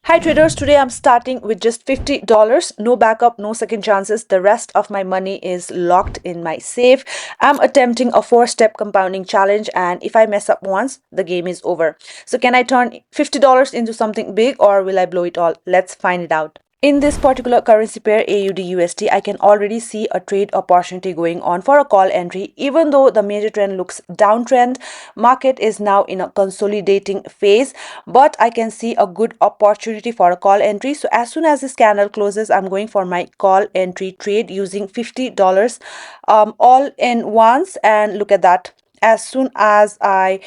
Hi traders, today I'm starting with just $50. No backup, no second chances. The rest of my money is locked in my safe. I'm attempting a 4-step compounding challenge, and if I mess up once, the game is over. So can I turn $50 into something big, or will I blow it all? Let's find it out. In this particular currency pair AUD USD, I can already see a trade opportunity going on for a call entry. Even though the major trend looks downtrend, market is now in a consolidating phase, but I can see a good opportunity for a call entry. So as soon as this candle closes, I'm going for my call entry trade using $50 all in once. And look at that, as soon as I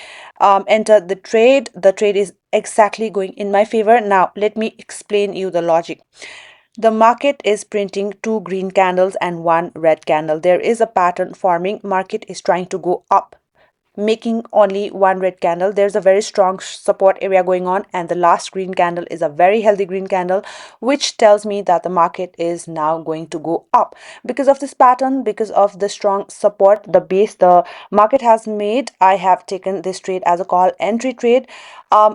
enter the trade is exactly going in my favor. Now let me explain you the logic. The market is printing two green candles and one red candle. There is a pattern forming. Market is trying to go up, making only one red candle. There's a very strong support area going on, and the last green candle is a very healthy green candle, which tells me that the market is now going to go up because of this pattern, because of the strong support, the base the market has made. I have taken this trade as a call entry trade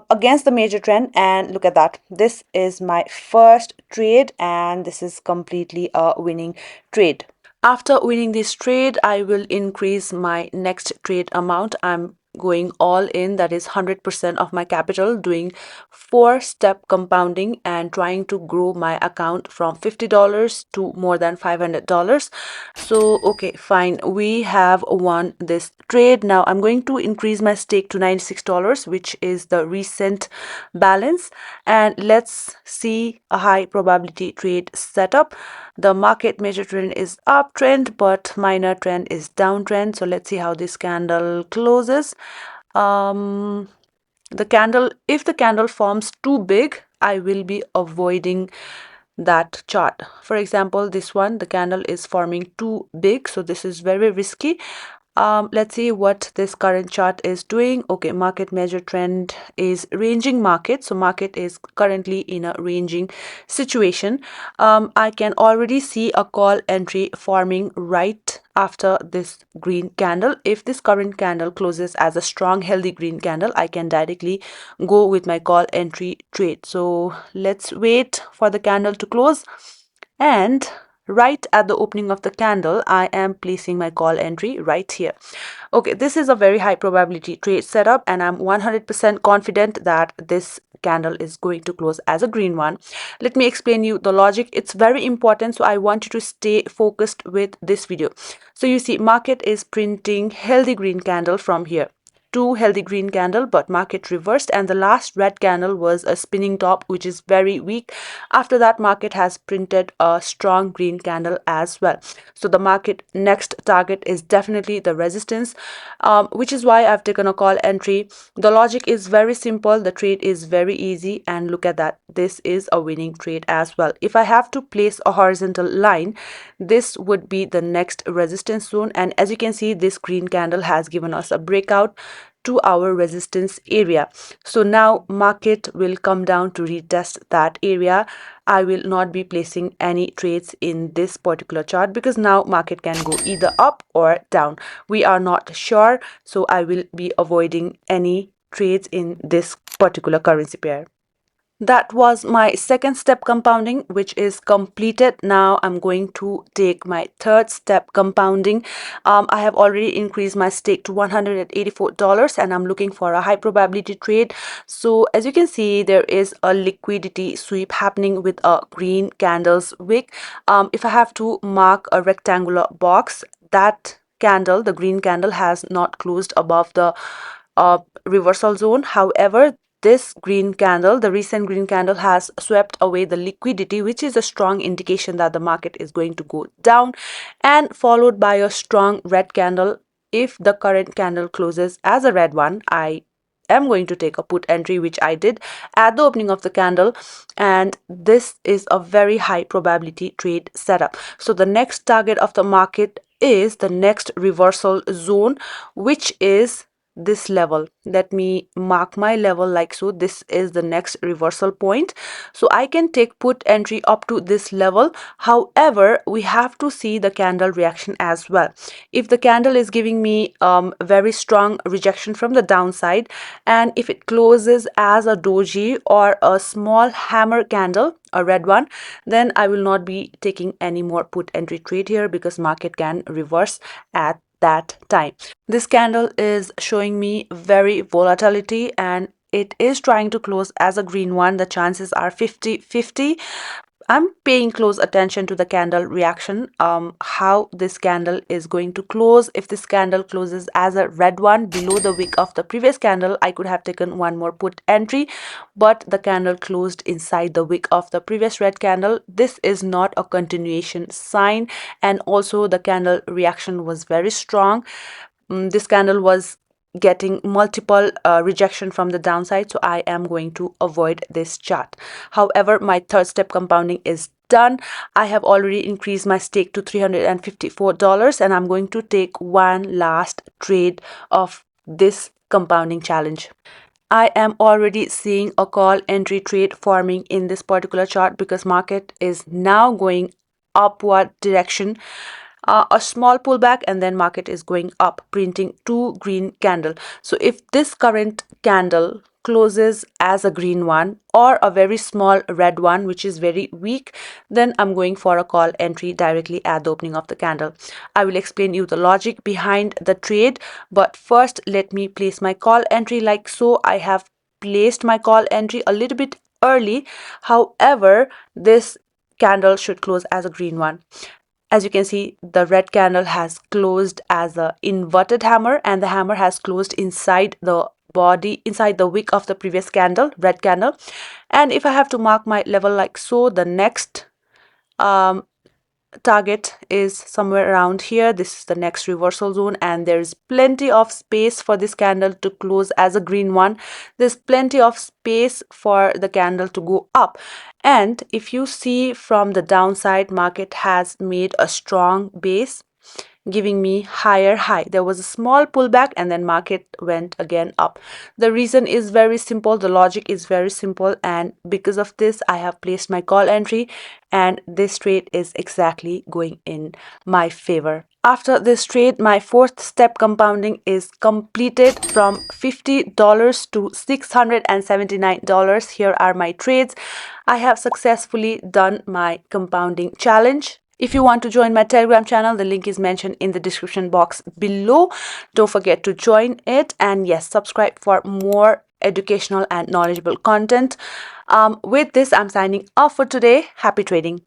against the major trend, and look at that, this is my first trade and this is completely a winning trade. After winning this trade, I will increase my next trade amount. I'm going all in, that is 100% of my capital, doing 4-step compounding and trying to grow my account from $50 to more than $500. So okay, fine, we have won this trade. Now I'm going to increase my stake to $96, which is the recent balance, and let's see a high probability trade setup. The market major trend is uptrend, but minor trend is downtrend. So let's see how this candle closes. The candle, if the candle forms too big, I will be avoiding that chart. For example, this one, the candle is forming too big, so this is very risky. Let's see what this current chart is doing. Okay, market measure trend is ranging market, so market is currently in a ranging situation. I can already see a call entry forming right after this green candle. If this current candle closes as a strong healthy green candle, I can directly go with my call entry trade. So let's wait for the candle to close, and right at the opening of the candle, I am placing my call entry right here. Okay, this is a very high probability trade setup, and I'm 100% confident that this candle is going to close as a green one. Let me explain you the logic. It's very important, so I want you to stay focused with this video. So you see, market is printing healthy green candle from here, two healthy green candle, but market reversed, and the last red candle was a spinning top, which is very weak. After that, market has printed a strong green candle as well. So the market next target is definitely the resistance, which is why I've taken a call entry. The logic is very simple, the trade is very easy, and look at that, this is a winning trade as well. If I have to place a horizontal line, this would be the next resistance zone, and as you can see, this green candle has given us a breakout to our resistance area. So now market will come down to retest that area. I will not be placing any trades in this particular chart because now market can go either up or down. We are not sure, so I will be avoiding any trades in this particular currency pair. That was my second step compounding, which is completed. Now I'm going to take my third step compounding. I have already increased my stake to $184, and I'm looking for a high probability trade. So as you can see, there is a liquidity sweep happening with a green candles wick. If I have to mark a rectangular box, that candle, the green candle, has not closed above the reversal zone. However, this green candle, the recent green candle, has swept away the liquidity, which is a strong indication that the market is going to go down, and followed by a strong red candle. If the current candle closes as a red one, I am going to take a put entry, which I did at the opening of the candle, and this is a very high probability trade setup. So the next target of the market is the next reversal zone, which is this level. Let me mark my level like so. This is the next reversal point. So I can take put entry up to this level. However, we have to see the candle reaction as well. If the candle is giving me very strong rejection from the downside, and if it closes as a doji or a small hammer candle, a red one, then I will not be taking any more put entry trade here, because market can reverse at that time. This candle is showing me very volatility, and it is trying to close as a green one. The chances are 50-50. I'm paying close attention to the candle reaction, how this candle is going to close. If this candle closes as a red one below the wick of the previous candle, I could have taken one more put entry, but the candle closed inside the wick of the previous red candle. This is not a continuation sign, and also the candle reaction was very strong. This candle was getting multiple rejection from the downside, so I am going to avoid this chart. However, my third step compounding is done. I have already increased my stake to $354, and I'm going to take one last trade of this compounding challenge. I am already seeing a call entry trade forming in this particular chart, because market is now going upward direction. A small pullback, and then market is going up, printing two green candle. So if this current candle closes as a green one or a very small red one which is very weak, then I'm going for a call entry directly at the opening of the candle. I will explain you the logic behind the trade, but first let me place my call entry like so. I have placed my call entry a little bit early. However, this candle should close as a green one. As you can see, the red candle has closed as a inverted hammer, and the hammer has closed inside the body, inside the wick of the previous candle, red candle. And if I have to mark my level like so, the next target is somewhere around here. This is the next reversal zone, and there's plenty of space for this candle to close as a green one. There's plenty of space for the candle to go up. And if you see from the downside, market has made a strong base, giving me higher high. There was a small pullback, and then market went again up. The reason is very simple, the logic is very simple, and because of this I have placed my call entry, and this trade is exactly going in my favor. After this trade, my fourth step compounding is completed from $50 to $679. Here are my trades. I have successfully done my compounding challenge. If you want to join my Telegram channel, the link is mentioned in the description box below. Don't forget to join it, and yes, subscribe for more educational and knowledgeable content. With this, I'm signing off for today. Happy trading.